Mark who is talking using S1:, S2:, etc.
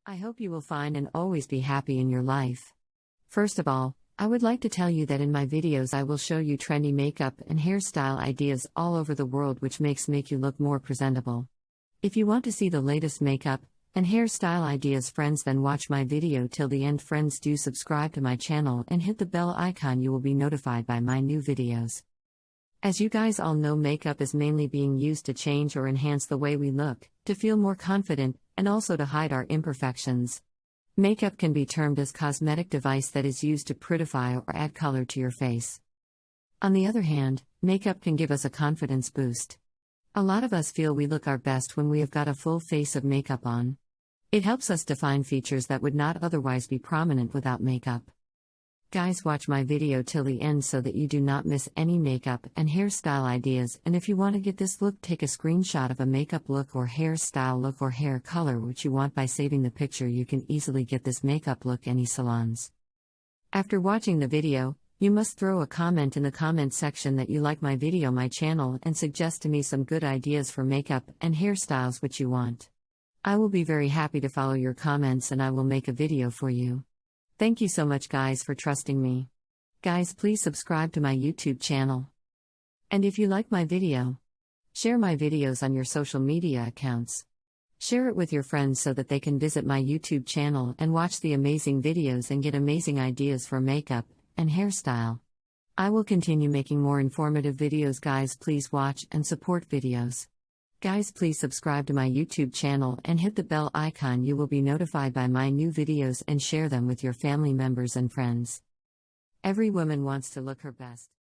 S1: I hope you will find and always be happy in your life. First of all, I would like to tell you that in my videos I will show you trendy makeup and hairstyle ideas all over the world which make you look more presentable. If you want to see the latest makeup and hairstyle ideas friends, then watch my video till the end friends. Do subscribe to my channel and hit the bell icon, you will be notified by my new videos. As you guys all know, makeup is mainly being used to change or enhance the way we look, to feel more confident, and also to hide our imperfections. Makeup can be termed as cosmetic device that is used to prettify or add color to your face. On the other hand, makeup can give us a confidence boost. A lot of us feel we look our best when we have got a full face of makeup on. It helps us define features that would not otherwise be prominent without makeup. Guys, watch my video till the end so that you do not miss any makeup and hairstyle ideas, and if you want to get this look, take a screenshot of a makeup look or hairstyle look or hair color which you want. By saving the picture, you can easily get this makeup look any salons. After watching the video, you must throw a comment in the comment section that you like my video, my channel, and suggest to me some good ideas for makeup and hairstyles which you want. I will be very happy to follow your comments and I will make a video for you. Thank you so much guys for trusting me. Guys, please subscribe to my YouTube channel. And if you like my video, share my videos on your social media accounts. Share it with your friends so that they can visit my YouTube channel and watch the amazing videos and get amazing ideas for makeup and hairstyle. I will continue making more informative videos. Guys, please watch and support videos. Guys, please subscribe to my YouTube channel and hit the bell icon, you will be notified by my new videos, and share them with your family members and friends. Every woman wants to look her best.